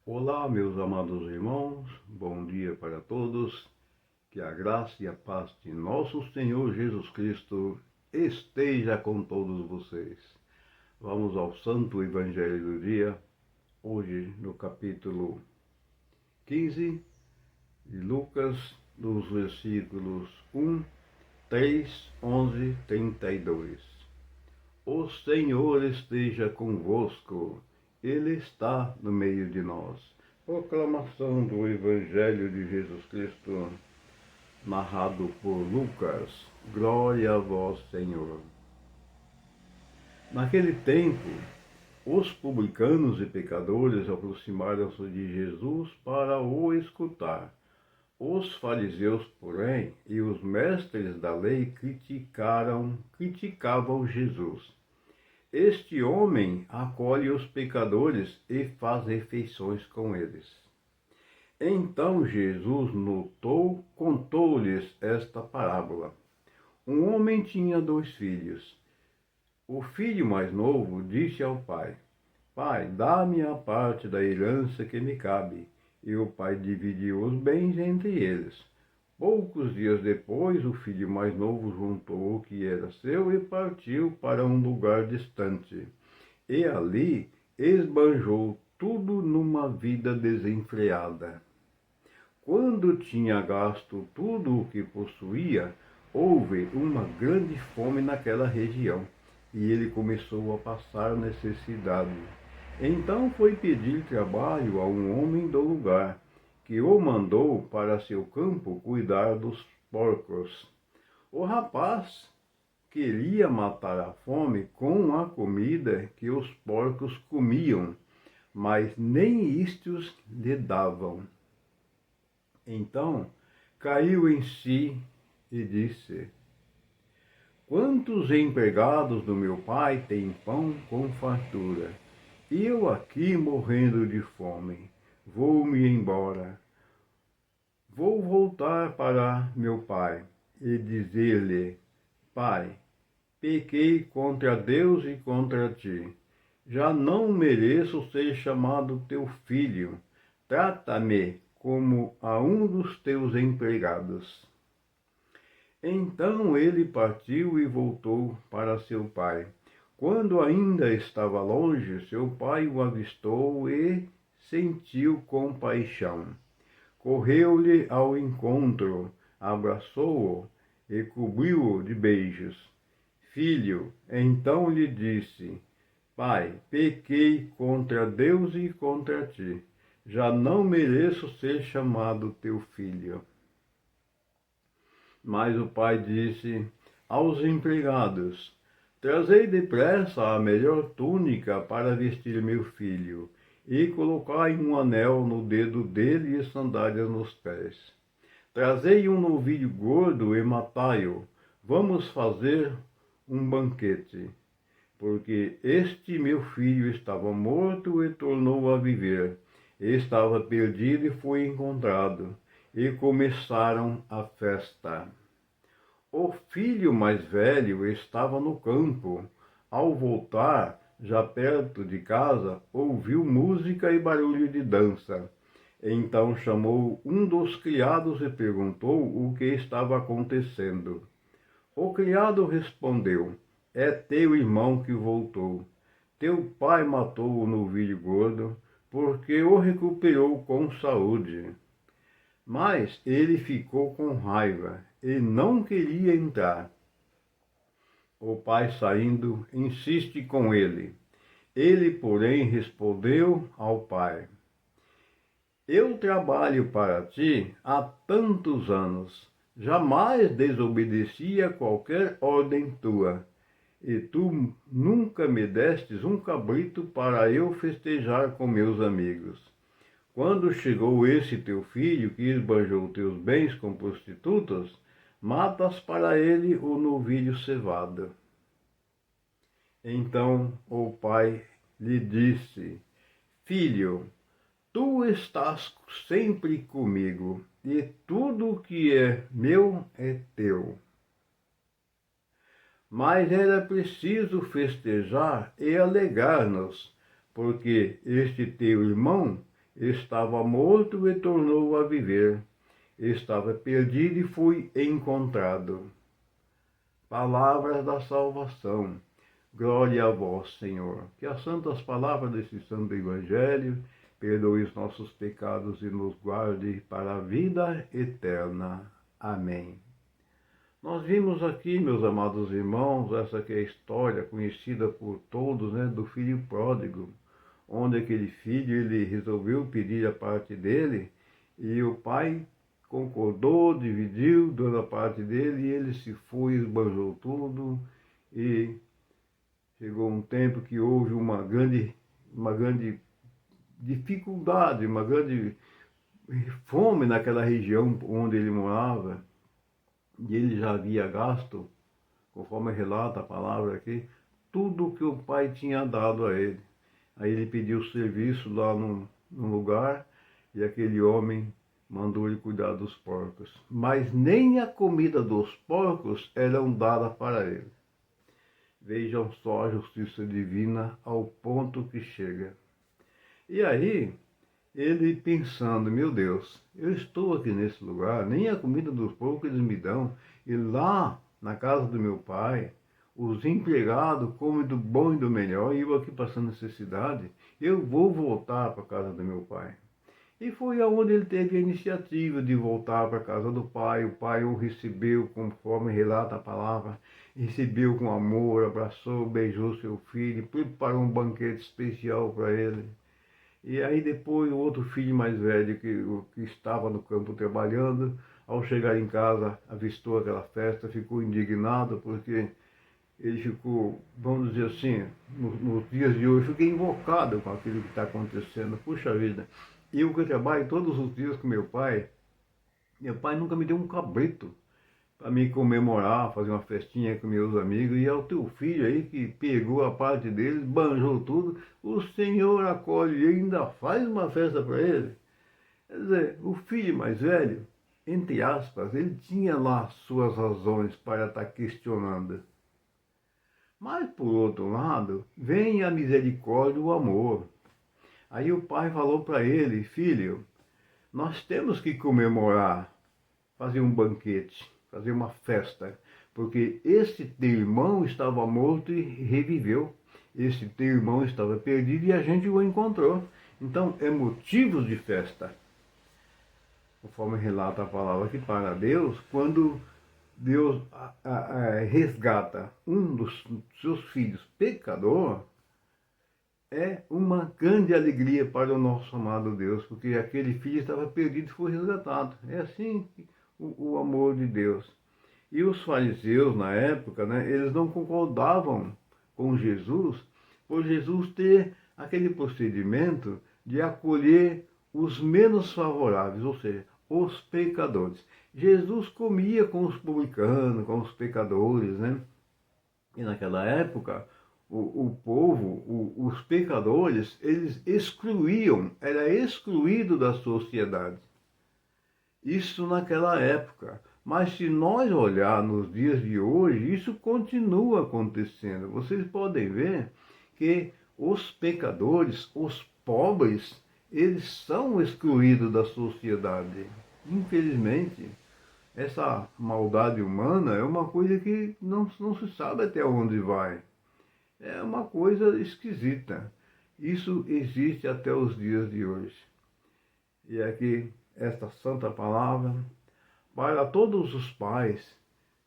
Olá, meus amados irmãos, bom dia para todos, que a graça e a paz de nosso Senhor Jesus Cristo esteja com todos vocês. Vamos ao Santo Evangelho do dia, hoje no capítulo 15 de Lucas, dos versículos 1, 3, 11, 32. O Senhor esteja convosco, Ele está no meio de nós. Proclamação do Evangelho de Jesus Cristo, narrado por Lucas. Glória a vós, Senhor. Naquele tempo, os publicanos e pecadores aproximaram-se de Jesus para o escutar. Os fariseus, porém, e os mestres da lei criticavam Jesus. Este homem acolhe os pecadores e faz refeições com eles. Então Jesus contou-lhes esta parábola. Um homem tinha 2 filhos. O filho mais novo disse ao pai: Pai, dá-me a parte da herança que me cabe. E o pai dividiu os bens entre eles. Poucos dias depois, o filho mais novo juntou o que era seu e partiu para um lugar distante. E ali esbanjou tudo numa vida desenfreada. Quando tinha gasto tudo o que possuía, houve uma grande fome naquela região, e ele começou a passar necessidade. Então foi pedir trabalho a um homem do lugar, que o mandou para seu campo cuidar dos porcos. O rapaz queria matar a fome com a comida que os porcos comiam, mas nem isto lhe davam. Então caiu em si e disse: Quantos empregados do meu pai têm pão com fartura? E eu aqui morrendo de fome. Vou-me embora. Vou voltar para meu pai e dizer-lhe: Pai, pequei contra Deus e contra ti. Já não mereço ser chamado teu filho. Trata-me como a um dos teus empregados. Então ele partiu e voltou para seu pai. Quando ainda estava longe, seu pai o avistou e sentiu compaixão. Correu-lhe ao encontro, abraçou-o e cobriu-o de beijos. Filho, então lhe disse: Pai, pequei contra Deus e contra ti. Já não mereço ser chamado teu filho. Mas o pai disse aos empregados: Trazei depressa a melhor túnica para vestir meu filho, e colocai um anel no dedo dele e sandálias nos pés. Trazei um novilho gordo e matai-o. Vamos fazer um banquete, porque este meu filho estava morto e tornou a viver, estava perdido e foi encontrado. E começaram a festa. O filho mais velho estava no campo. Ao voltar, já perto de casa, ouviu música e barulho de dança. Então chamou um dos criados e perguntou o que estava acontecendo. O criado respondeu: É teu irmão que voltou. Teu pai matou o novilho gordo, porque o recuperou com saúde. Mas ele ficou com raiva e não queria entrar. O pai, saindo, insiste com ele. Ele, porém, respondeu ao pai: Eu trabalho para ti há tantos anos, jamais desobedeci a qualquer ordem tua, e tu nunca me destes um cabrito para eu festejar com meus amigos. Quando chegou esse teu filho, que esbanjou teus bens com prostitutas, matas para ele o novilho cevado. Então o pai lhe disse: Filho, tu estás sempre comigo, e tudo o que é meu é teu. Mas era preciso festejar e alegrar-nos, porque este teu irmão estava morto e tornou a viver, estava perdido e foi encontrado. Palavras da salvação. Glória a vós, Senhor. Que as santas palavras desse santo evangelho perdoe os nossos pecados e nos guarde para a vida eterna. Amém. Nós vimos aqui, meus amados irmãos, essa que é a história conhecida por todos, né, do filho pródigo, onde aquele filho ele resolveu pedir a parte dele e o pai concordou, dividiu, dando a parte dele, e ele se foi, esbanjou tudo, e chegou um tempo que houve uma grande dificuldade, uma grande fome naquela região onde ele morava, e ele já havia gasto, conforme relata a palavra aqui, tudo que o pai tinha dado a ele. Aí ele pediu serviço lá num lugar, e aquele homem mandou ele cuidar dos porcos. Mas nem a comida dos porcos eram dada para ele. Vejam só a justiça divina ao ponto que chega. E aí, ele pensando, meu Deus, eu estou aqui nesse lugar, nem a comida dos porcos eles me dão, e lá na casa do meu pai, os empregados comem do bom e do melhor, e eu aqui passando necessidade, eu vou voltar para a casa do meu pai. E foi aonde ele teve a iniciativa de voltar para a casa do pai. O pai o recebeu, conforme relata a palavra, recebeu com amor, abraçou, beijou seu filho, preparou um banquete especial para ele. E aí depois o outro filho mais velho, que estava no campo trabalhando, ao chegar em casa, avistou aquela festa, ficou indignado, porque ele ficou, vamos dizer assim, nos dias de hoje, fiquei invocado com aquilo que está acontecendo. Puxa vida, eu que trabalho todos os dias com meu pai nunca me deu um cabrito para me comemorar, fazer uma festinha com meus amigos, e é o teu filho aí que pegou a parte deles, banjou tudo, o Senhor acolhe e ainda faz uma festa para ele. Quer dizer, o filho mais velho, entre aspas, ele tinha lá suas razões para estar questionando. Mas, por outro lado, vem a misericórdia e o amor. Aí o pai falou para ele, filho, nós temos que comemorar, fazer um banquete, fazer uma festa, porque esse teu irmão estava morto e reviveu. Esse teu irmão estava perdido e a gente o encontrou. Então, é motivo de festa. Conforme relata a palavra que para Deus, quando Deus resgata um dos seus filhos pecador, é uma grande alegria para o nosso amado Deus, porque aquele filho estava perdido e foi resgatado. É assim o amor de Deus. E os fariseus, na época, né, eles não concordavam com Jesus, por Jesus ter aquele procedimento de acolher os menos favoráveis, ou seja, os pecadores. Jesus comia com os publicanos, com os pecadores, né? E naquela época, o povo, os pecadores, eles excluíam, era excluído da sociedade. Isso naquela época. Mas se nós olhar nos dias de hoje, isso continua acontecendo. Vocês podem ver que os pecadores, os pobres, eles são excluídos da sociedade. Infelizmente, essa maldade humana é uma coisa que não se sabe até onde vai. É uma coisa esquisita. Isso existe até os dias de hoje. E aqui, esta santa palavra, para todos os pais.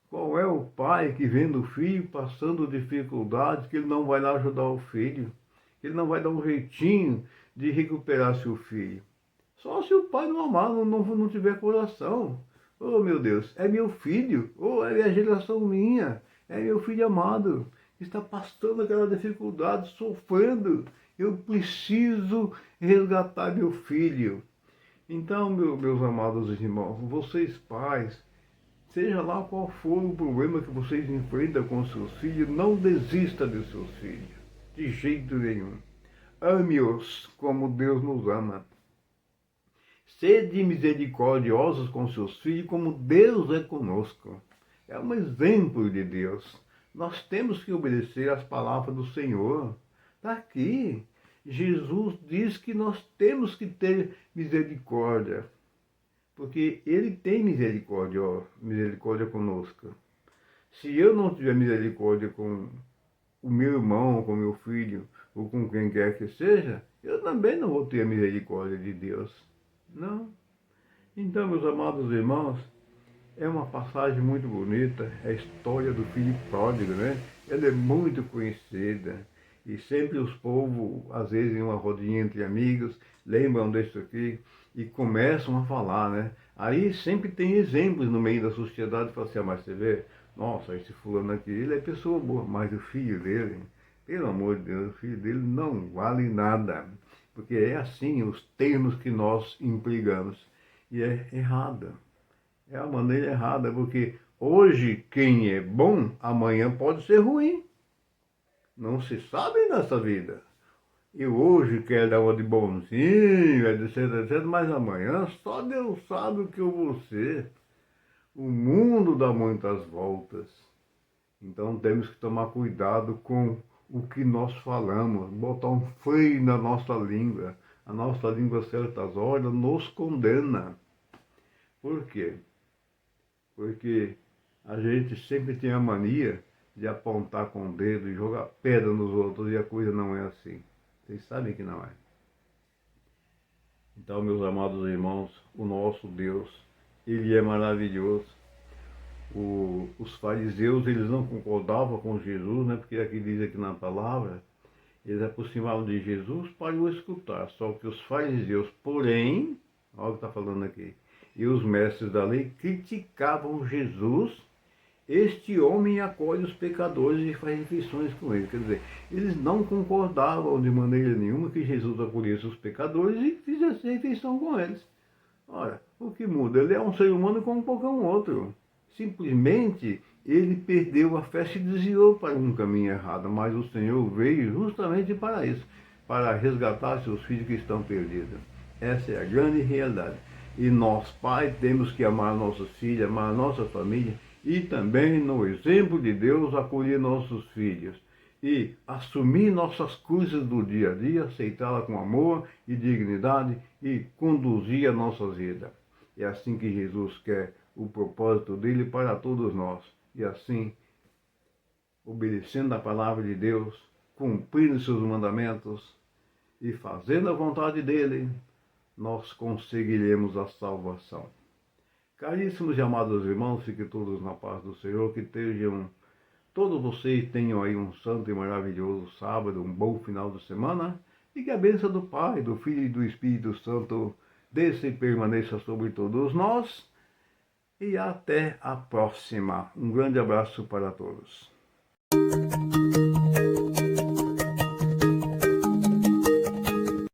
Qual é o pai que vendo o filho passando dificuldades, que ele não vai lá ajudar o filho? Que ele não vai dar um jeitinho de recuperar seu filho? Só se o pai não amar, não tiver coração. Oh, meu Deus, é meu filho. Oh, é a geração minha. É meu filho amado. Está passando aquela dificuldade, sofrendo. Eu preciso resgatar meu filho. Então, meus amados irmãos, vocês pais, seja lá qual for o problema que vocês enfrentam com seus filhos, não desista de seus filhos, de jeito nenhum. Ame-os como Deus nos ama. Sede misericordiosos com seus filhos como Deus é conosco. É um exemplo de Deus. Nós temos que obedecer às palavras do Senhor. Está aqui. Jesus diz que nós temos que ter misericórdia, porque Ele tem misericórdia, misericórdia conosco. Se eu não tiver misericórdia com o meu irmão, com o meu filho, ou com quem quer que seja, eu também não vou ter a misericórdia de Deus. Não. Então, meus amados irmãos, é uma passagem muito bonita, é a história do filho pródigo, né? Ela é muito conhecida. E sempre os povos, às vezes em uma rodinha entre amigos, lembram disso aqui e começam a falar, né? Aí sempre tem exemplos no meio da sociedade, fala assim, mas você vê, nossa, esse fulano aqui, ele é pessoa boa, mas o filho dele, pelo amor de Deus, o filho dele não vale nada. Porque é assim os termos que nós empregamos. E é errado. É a maneira errada, porque hoje quem é bom, amanhã pode ser ruim. Não se sabe nessa vida. Eu hoje quero dar uma de bonzinho, etc, etc, mas amanhã só Deus sabe o que eu vou ser. O mundo dá muitas voltas. Então temos que tomar cuidado com o que nós falamos, botar um freio na nossa língua. A nossa língua, a certas horas, nos condena. Por quê? Porque a gente sempre tem a mania de apontar com o dedo e jogar pedra nos outros, e a coisa não é assim. Vocês sabem que não é. Então, meus amados irmãos, o nosso Deus, Ele é maravilhoso. Os fariseus, eles não concordavam com Jesus, né? Porque aqui diz aqui na palavra, eles aproximavam de Jesus para o escutar. Só que os fariseus, porém, olha o que está falando aqui, e os mestres da lei criticavam Jesus. Este homem acolhe os pecadores e faz refeições com eles. Quer dizer, eles não concordavam de maneira nenhuma que Jesus acolhesse os pecadores e fizesse refeição com eles. Ora, o que muda? Ele é um ser humano como qualquer um outro. Simplesmente ele perdeu a fé, se desviou para um caminho errado, mas o Senhor veio justamente para isso, para resgatar seus filhos que estão perdidos. Essa é a grande realidade. E nós, pais, temos que amar nossos filhos, amar a nossa família e também, no exemplo de Deus, acolher nossos filhos e assumir nossas coisas do dia a dia, aceitá-la com amor e dignidade e conduzir a nossa vida. É assim que Jesus quer o propósito dele para todos nós. E assim, obedecendo a palavra de Deus, cumprindo seus mandamentos e fazendo a vontade dele, nós conseguiremos a salvação. Caríssimos e amados irmãos, fiquem todos na paz do Senhor, que todos vocês tenham aí um santo e maravilhoso sábado, um bom final de semana, e que a bênção do Pai, do Filho e do Espírito Santo desça e permaneça sobre todos nós, e até a próxima. Um grande abraço para todos.